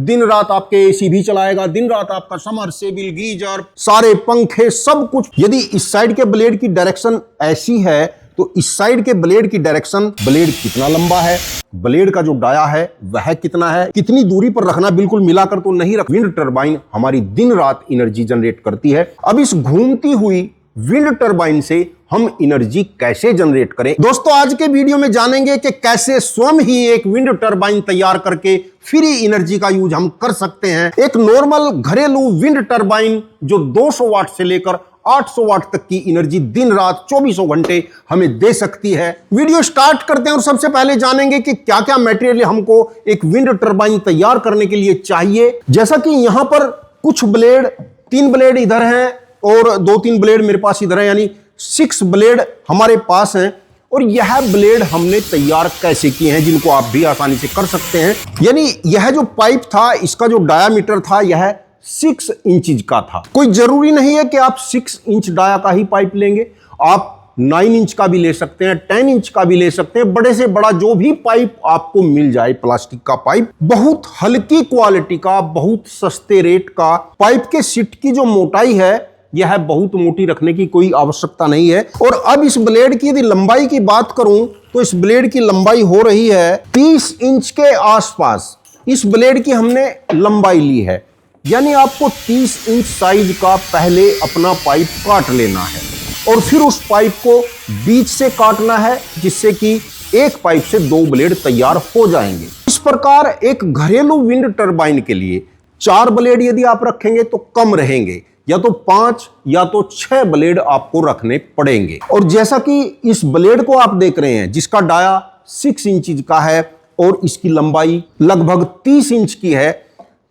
दिन रात आपके एसी भी चलाएगा, दिन रात आपका समरसेबिल, गीजर, सारे पंखे, सब कुछ। यदि इस साइड के ब्लेड की डायरेक्शन ऐसी है तो इस साइड के ब्लेड की डायरेक्शन, ब्लेड कितना लंबा है, ब्लेड का जो डाया है वह कितना है, कितनी दूरी पर रखना, बिल्कुल मिलाकर तो नहीं रख। विंड टरबाइन हमारी दिन रात एनर्जी जनरेट करती है। अब इस घूमती हुई विंड टरबाइन से हम एनर्जी कैसे जनरेट करें। दोस्तों आज के वीडियो में जानेंगे कि कैसे स्वयं ही एक विंड टरबाइन तैयार करके फ्री एनर्जी का यूज हम कर सकते हैं। एक नॉर्मल घरेलू विंड टरबाइन जो 200 वाट से लेकर 800 वाट तक की एनर्जी दिन रात 24 घंटे हमें दे सकती है। वीडियो स्टार्ट करते हैं और सबसे पहले जानेंगे कि क्या क्या मटेरियल हमको एक विंड टरबाइन तैयार करने के लिए चाहिए। जैसा कि यहां पर कुछ ब्लेड, 3 ब्लेड इधर हैं और 2-3 ब्लेड मेरे पास इधर है, यानी 6 ब्लेड हमारे पास हैं। और यह ब्लेड हमने तैयार कैसे किए हैं जिनको आप भी आसानी से कर सकते हैं। यानी यह जो पाइप था, इसका जो डायामीटर था यह 6 इंच का था। कोई जरूरी नहीं है कि आप 6 इंच डाया का ही पाइप लेंगे, आप 9 इंच का भी ले सकते हैं, 10 इंच का भी ले सकते हैं। बड़े से बड़ा जो भी पाइप आपको मिल जाए, प्लास्टिक का पाइप, बहुत हल्की क्वालिटी का, बहुत सस्ते रेट का। पाइप के सीट की जो मोटाई है यह बहुत मोटी रखने की कोई आवश्यकता नहीं है। और अब इस ब्लेड की यदि लंबाई की बात करूं तो इस ब्लेड की लंबाई हो रही है 30 इंच के आसपास। इस ब्लेड की हमने लंबाई ली है, यानी आपको 30 इंच साइज का पहले अपना पाइप काट लेना है और फिर उस पाइप को बीच से काटना है, जिससे कि एक पाइप से 2 ब्लेड तैयार हो जाएंगे। इस प्रकार एक घरेलू विंड टरबाइन के लिए 4 ब्लेड यदि आप रखेंगे तो कम रहेंगे, या तो 5 या तो 6 ब्लेड आपको रखने पड़ेंगे। और जैसा कि इस ब्लेड को आप देख रहे हैं जिसका डाया 6 इंच का है और इसकी लंबाई लगभग 30 इंच की है,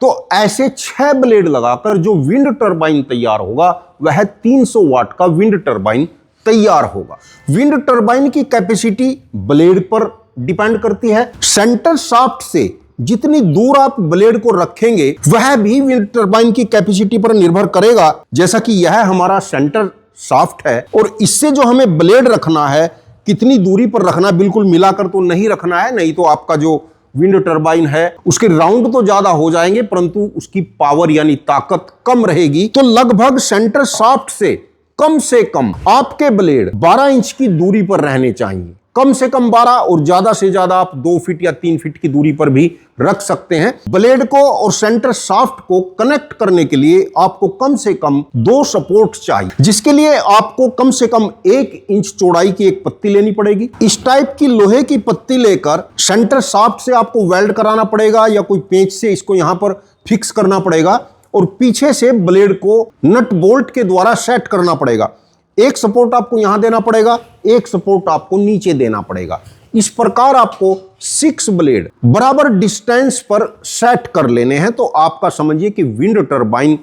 तो ऐसे 6 ब्लेड लगाकर जो विंड टरबाइन तैयार होगा वह 300 वाट का विंड टरबाइन तैयार होगा। विंड टरबाइन की कैपेसिटी ब्लेड पर डिपेंड करती है। सेंटर शाफ्ट से जितनी दूर आप ब्लेड को रखेंगे वह भी विंड टरबाइन की कैपेसिटी पर निर्भर करेगा। जैसा कि यह हमारा सेंटर शाफ्ट है और इससे जो हमें ब्लेड रखना है, कितनी दूरी पर रखना, बिल्कुल मिलाकर तो नहीं रखना है, नहीं तो आपका जो विंड टरबाइन है उसके राउंड तो ज्यादा हो जाएंगे परंतु उसकी पावर यानी ताकत कम रहेगी। तो लगभग सेंटर शाफ्ट से कम आपके ब्लेड 12 इंच की दूरी पर रहने चाहिए। कम से कम 12 और ज्यादा से ज्यादा आप 2 फीट या 3 फीट की दूरी पर भी रख सकते हैं। ब्लेड को और सेंटर शाफ्ट को कनेक्ट करने के लिए आपको कम से कम 2 सपोर्ट चाहिए, जिसके लिए आपको कम से कम 1 इंच चौड़ाई की एक पत्ती लेनी पड़ेगी। इस टाइप की लोहे की पत्ती लेकर सेंटर शाफ्ट से आपको वेल्ड कराना पड़ेगा या कोई पेंच से इसको यहां पर फिक्स करना पड़ेगा और पीछे से ब्लेड को नट बोल्ट के द्वारा सेट करना पड़ेगा। एक सपोर्ट आपको यहां देना पड़ेगा, एक सपोर्ट आपको नीचे देना पड़ेगा। इस प्रकार आपको 6 ब्लेड बराबर डिस्टेंस पर सेट कर लेने हैं तो आपका समझिए कि विंड टरबाइन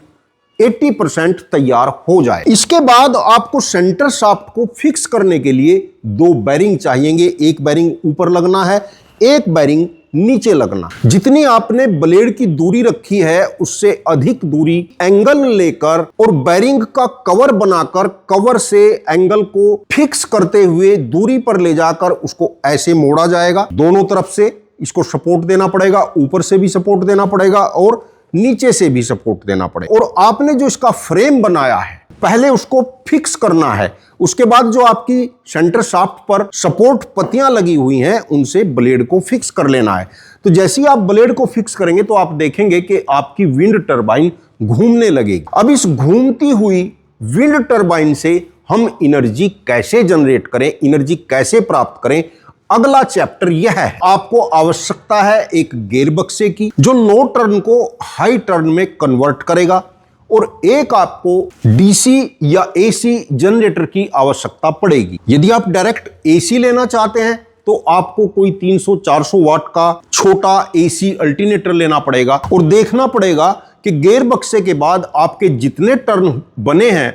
80% तैयार हो जाए। इसके बाद आपको सेंटर शाफ्ट को फिक्स करने के लिए 2 बेरिंग चाहिएंगे। एक बेरिंग ऊपर लगना है, एक बेरिंग नीचे लगना। जितनी आपने ब्लेड की दूरी रखी है उससे अधिक दूरी एंगल लेकर और बेरिंग का कवर बनाकर कवर से एंगल को फिक्स करते हुए दूरी पर ले जाकर उसको ऐसे मोड़ा जाएगा। दोनों तरफ से इसको सपोर्ट देना पड़ेगा, ऊपर से भी सपोर्ट देना पड़ेगा और नीचे से भी सपोर्ट देना पड़ेगा। और आपने जो इसका फ्रेम बनाया है पहले उसको फिक्स करना है। उसके बाद जो आपकी सेंटर शाफ्ट पर सपोर्ट पत्तियां लगी हुई हैं उनसे ब्लेड को फिक्स कर लेना है। तो जैसे ही आप ब्लेड को फिक्स करेंगे तो आप देखेंगे कि आपकी विंड टरबाइन घूमने लगेगी। अब इस घूमती हुई विंड टरबाइन से हम एनर्जी कैसे जनरेट करें, एनर्जी कैसे प्राप्त करें, अगला चैप्टर यह है। आपको आवश्यकता है एक गियर बक्से की जो लो टर्न को हाई टर्न में कन्वर्ट करेगा और एक आपको डीसी या एसी जनरेटर की आवश्यकता पड़ेगी। यदि आप डायरेक्ट एसी लेना चाहते हैं तो आपको कोई 300-400 वाट का छोटा एसी अल्टरनेटर लेना पड़ेगा और देखना पड़ेगा कि गियर बक्से के बाद आपके जितने टर्न बने हैं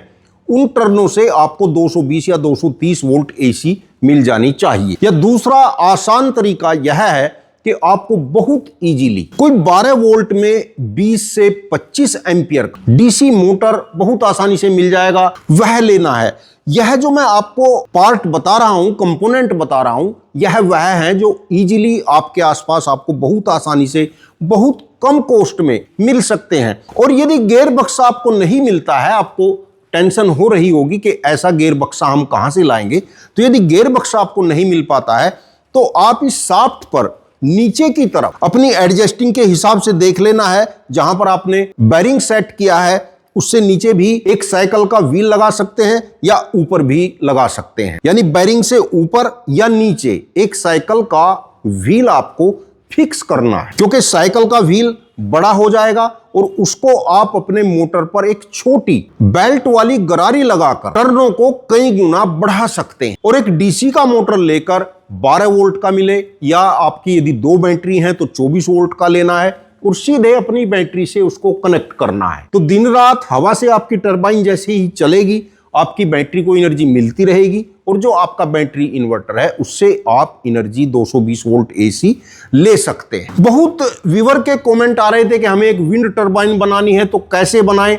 उन टर्नों से आपको 220 या 230 वोल्ट एसी मिल जानी चाहिए। या दूसरा आसान तरीका यह है कि आपको बहुत इजीली कोई 12 वोल्ट में 20 से 25 एम्पियर डीसी मोटर बहुत आसानी से मिल जाएगा, वह लेना है। यह जो मैं आपको पार्ट बता रहा हूं, कंपोनेंट बता रहा हूं, यह वह है जो इजीली आपके आसपास आपको बहुत आसानी से बहुत कम कॉस्ट में मिल सकते हैं। और यदि गियर बक्सा आपको नहीं मिलता है, आपको टेंशन हो रही होगी कि ऐसा गियर बक्सा हम कहां से लाएंगे, तो यदि गियर बक्सा आपको नहीं मिल पाता है तो आप इस शाफ्ट पर नीचे की तरफ अपनी एडजस्टिंग के हिसाब से देख लेना है। जहां पर आपने बेरिंग सेट किया है उससे नीचे भी एक साइकिल का व्हील लगा सकते हैं या ऊपर भी लगा सकते हैं, यानी बेरिंग से ऊपर या नीचे एक साइकिल का व्हील आपको फिक्स करना है, क्योंकि साइकिल का व्हील बड़ा हो जाएगा और उसको आप अपने मोटर पर एक छोटी बेल्ट वाली गरारी लगाकर टर्नों को कई गुना बढ़ा सकते हैं। और एक डीसी का मोटर लेकर 12 वोल्ट का मिले, या आपकी यदि 2 बैटरी हैं तो 24 वोल्ट का लेना है और सीधे अपनी बैटरी से उसको कनेक्ट करना है। तो दिन रात हवा से आपकी टरबाइन जैसे ही चलेगी, आपकी बैटरी को एनर्जी मिलती रहेगी और जो आपका बैटरी इन्वर्टर है उससे आप एनर्जी 220 वोल्ट एसी ले सकते हैं। बहुत व्यूअर के कमेंट आ रहे थे कि हमें एक विंड टरबाइन बनानी है तो कैसे बनाएं।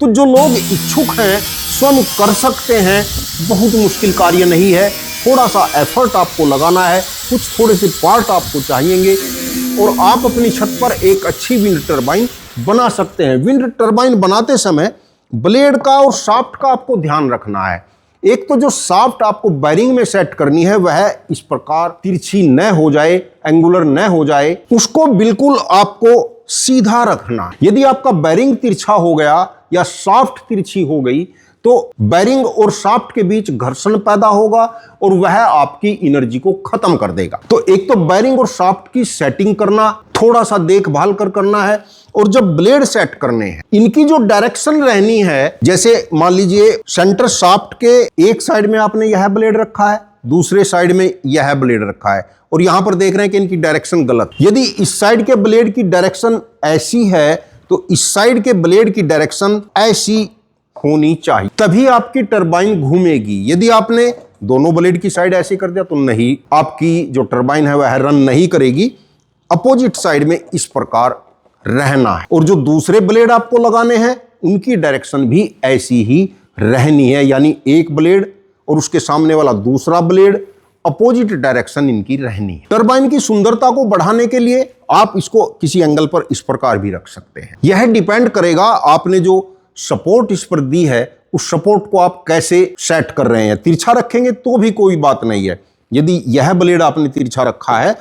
तो जो लोग इच्छुक हैं स्वयं कर सकते हैं, बहुत मुश्किल कार्य नहीं है। थोड़ा सा एफर्ट आपको लगाना है, कुछ थोड़े से पार्ट आपको चाहिएंगे और आप अपनी छत पर एक अच्छी विंड टरबाइन बना सकते हैं। विंड टरबाइन बनाते समय ब्लेड का और शाफ्ट का आपको ध्यान रखना है। एक तो जो शाफ्ट आपको बेरिंग में सेट करनी है वह इस प्रकार तिरछी न हो जाए, एंगुलर न हो जाए, उसको बिल्कुल आपको सीधा रखना। यदि आपका बेरिंग तिरछा हो गया या शाफ्ट तिरछी हो गई तो बेरिंग और शाफ्ट के बीच घर्षण पैदा होगा और वह आपकी एनर्जी को खत्म कर देगा। तो एक तो बेरिंग और शाफ्ट की सेटिंग करना, थोड़ा सा देखभाल करना है। और जब ब्लेड सेट करने हैं, इनकी जो डायरेक्शन रहनी है, जैसे मान लीजिए सेंटर शाफ्ट के एक साइड में आपने यह ब्लेड रखा है, दूसरे साइड में यह ब्लेड रखा है और यहां पर देख रहे हैं कि इनकी डायरेक्शन गलत। यदि इस साइड के ब्लेड की डायरेक्शन ऐसी है तो इस साइड के ब्लेड की डायरेक्शन ऐसी होनी चाहिए, तभी आपकी टरबाइन घूमेगी। यदि आपने दोनों ब्लेड की साइड ऐसे कर दिया तो नहीं, आपकी जो टरबाइन है वह रन नहीं करेगी। अपोजिट साइड में इस प्रकार रहना है और जो दूसरे ब्लेड आपको लगाने हैं उनकी डायरेक्शन भी ऐसी ही रहनी है, यानी एक ब्लेड और उसके सामने वाला दूसरा ब्लेड अपोजिट डायरेक्शन इनकी रहनी है। टरबाइन की सुंदरता को बढ़ाने के लिए आप इसको किसी एंगल पर इस प्रकार भी रख सकते हैं। यह डिपेंड करेगा आपने जो सपोर्ट इस पर दी है उस सपोर्ट को आप कैसे सेट कर रहे हैं। तिरछा रखेंगे तो भी कोई बात नहीं है, यदि यह ब्लेड आपने तिरछा रखा है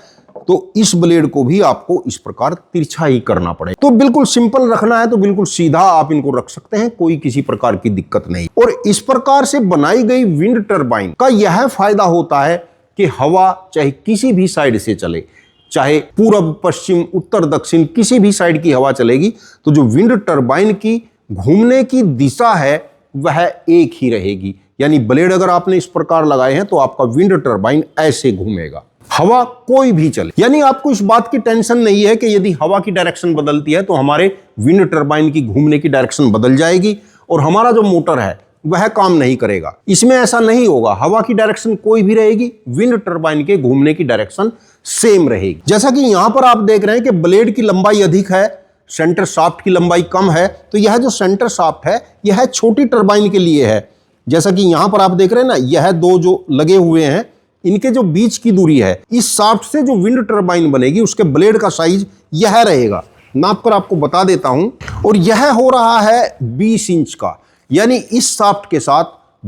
तो इस ब्लेड को भी आपको इस प्रकार तिरछा ही करना पड़ेगा। तो बिल्कुल सिंपल रखना है तो बिल्कुल सीधा आप इनको रख सकते हैं, कोई किसी प्रकार की दिक्कत नहीं। और इस प्रकार से बनाई गई विंड टरबाइन का यह फायदा होता है कि हवा चाहे किसी भी साइड से चले, चाहे पूर्व पश्चिम उत्तर दक्षिण किसी भी साइड की हवा चलेगी, तो जो विंड टरबाइन की घूमने की दिशा है वह एक ही रहेगी। यानी ब्लेड अगर आपने इस प्रकार लगाए हैं तो आपका विंड टरबाइन ऐसे घूमेगा, हवा कोई भी चले। यानी आपको इस बात की टेंशन नहीं है कि यदि हवा की डायरेक्शन बदलती है तो हमारे विंड टरबाइन की घूमने की डायरेक्शन बदल जाएगी और हमारा जो मोटर है वह काम नहीं करेगा। इसमें ऐसा नहीं होगा, हवा की डायरेक्शन कोई भी रहेगी, विंड टरबाइन के घूमने की डायरेक्शन सेम रहेगी। जैसा कि यहां पर आप देख रहे हैं कि ब्लेड की लंबाई अधिक है, सेंटर शाफ्ट की लंबाई कम है, तो यह जो सेंटर शाफ्ट है यह छोटी टरबाइन के लिए है। जैसा कि यहां पर आप देख रहे हैं ना, यह दो जो लगे हुए हैं इनके जो बीच की दूरी है, इस शाफ्ट से जो विंड टरबाइन बनेगी उसके ब्लेड का साइज यह रहेगा। नाप कर आपको बता देता हूं, और यह हो रहा है 20 इंच का, यानी इस शाफ्ट के साथ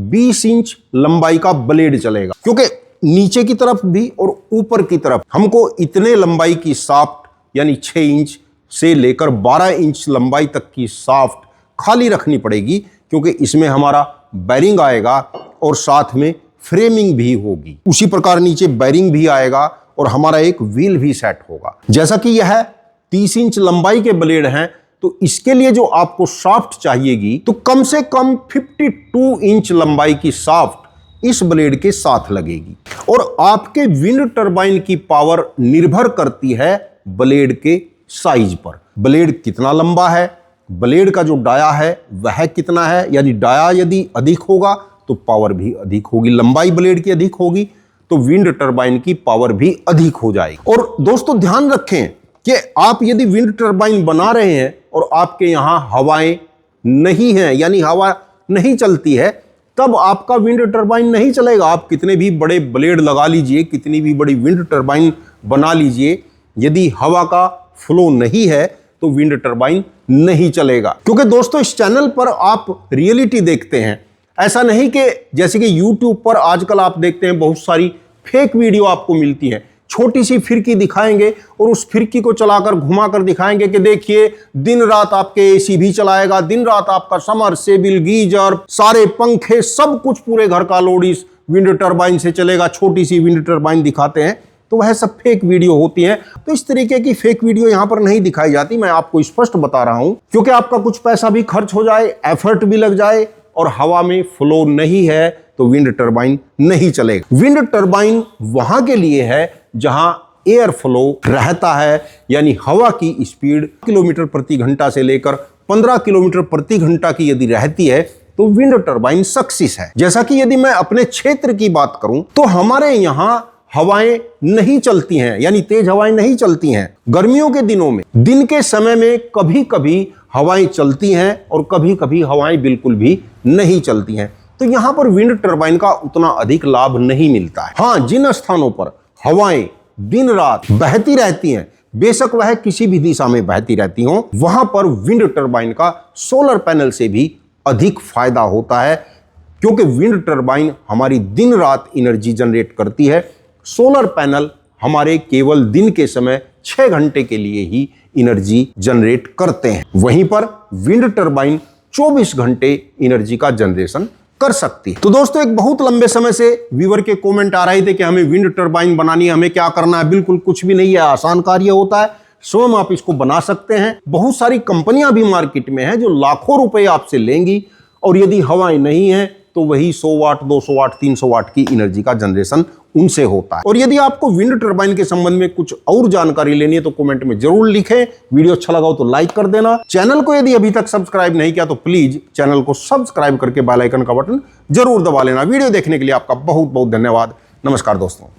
20 इंच लंबाई का ब्लेड चलेगा, क्योंकि नीचे की तरफ भी और ऊपर की तरफ हमको इतने लंबाई की शाफ्ट यानी 6 इंच से लेकर 12 इंच लंबाई तक की शाफ्ट खाली रखनी पड़ेगी, क्योंकि इसमें हमारा बेरिंग आएगा और साथ में फ्रेमिंग भी होगी। उसी प्रकार नीचे बेरिंग भी आएगा और हमारा एक व्हील भी सेट होगा। जैसा कि यह 30 इंच लंबाई के ब्लेड हैं तो इसके लिए जो आपको शाफ्ट चाहिएगी तो कम से कम 52 इंच लंबाई की शाफ्ट इस ब्लेड के साथ लगेगी। और आपके विंड टरबाइन की पावर निर्भर करती है ब्लेड के साइज पर। ब्लेड कितना लंबा है, ब्लेड का जो डाया है वह कितना है, यानी डाया यदि अधिक होगा तो पावर भी अधिक होगी। लंबाई ब्लेड की अधिक होगी तो विंड टरबाइन की पावर भी अधिक हो जाएगी। और दोस्तों ध्यान रखें कि आप यदि विंड टरबाइन बना रहे हैं और आपके यहां हवाएं नहीं है, यानी हवा नहीं चलती है, तब आपका विंड टरबाइन नहीं चलेगा। आप कितने भी बड़े ब्लेड लगा लीजिए, कितनी भी बड़ी विंड टरबाइन बना लीजिए, यदि हवा का फ्लो नहीं है तो विंड टरबाइन नहीं चलेगा। क्योंकि दोस्तों इस चैनल पर आप रियलिटी देखते हैं, ऐसा नहीं कि जैसे कि YouTube पर आजकल आप देखते हैं बहुत सारी फेक वीडियो आपको मिलती है। छोटी सी फिरकी दिखाएंगे और उस फिरकी को चलाकर घुमाकर दिखाएंगे कि देखिए दिन रात आपके एसी भी चलाएगा, दिन रात आपका समरसेबिल, गीजर, सारे पंखे, सब कुछ पूरे घर का लोड इस विंड टरबाइन से चलेगा। छोटी सी विंड टरबाइन दिखाते हैं, तो वह सब फेक वीडियो होती है। तो इस तरीके की फेक वीडियो यहां पर नहीं दिखाई जाती, मैं आपको स्पष्ट बता रहा हूं, क्योंकि आपका कुछ पैसा भी खर्च हो जाए, एफर्ट भी लग जाए और हवा में फ्लो नहीं है तो विंड टरबाइन नहीं चलेगा। विंड टरबाइन वहां के लिए है जहां एयर फ्लो रहता है, यानी हवा की स्पीड किलोमीटर प्रति घंटा से लेकर 15 किलोमीटर प्रति घंटा की यदि रहती है तो विंड टरबाइन सक्सेस है। जैसा कि यदि मैं अपने क्षेत्र की बात करूं तो हमारे यहां हवाएं नहीं चलती हैं, यानी तेज हवाएं नहीं चलती हैं। गर्मियों के दिनों में दिन के समय में कभी कभी हवाएं चलती हैं और कभी कभी हवाएं बिल्कुल भी नहीं चलती हैं, तो यहां पर विंड टरबाइन का उतना अधिक लाभ नहीं मिलता है। हां, जिन स्थानों पर हवाएं दिन रात बहती रहती हैं, बेशक वह किसी भी दिशा में बहती रहती हो, वहां पर विंड टरबाइन का सोलर पैनल से भी अधिक फायदा होता है, क्योंकि विंड टरबाइन हमारी दिन रात एनर्जी जनरेट करती है। सोलर पैनल हमारे केवल दिन के समय 6 घंटे के लिए ही एनर्जी जनरेट करते हैं, वहीं पर विंड टरबाइन 24 घंटे एनर्जी का जनरेशन कर सकती है। तो दोस्तों एक बहुत लंबे समय से व्यूअर के कमेंट आ रहे थे कि हमें विंड टरबाइन बनानी है, हमें क्या करना है। बिल्कुल कुछ भी नहीं है, आसान कार्य होता है, स्वयं आप इसको बना सकते हैं। बहुत सारी कंपनियां भी मार्केट में हैं जो लाखों रुपए आपसे लेंगी, और यदि हवाएं नहीं है तो वही 100 वाट, 200 वाट, 300 वाट की एनर्जी का जनरेशन उनसे होता है। और यदि आपको विंड टरबाइन के संबंध में कुछ और जानकारी लेनी है तो कमेंट में जरूर लिखें। वीडियो अच्छा लगा हो तो लाइक कर देना। चैनल को यदि अभी तक सब्सक्राइब नहीं किया तो प्लीज चैनल को सब्सक्राइब करके बेल आइकन का बटन जरूर दबा लेना। वीडियो देखने के लिए आपका बहुत बहुत धन्यवाद। नमस्कार दोस्तों।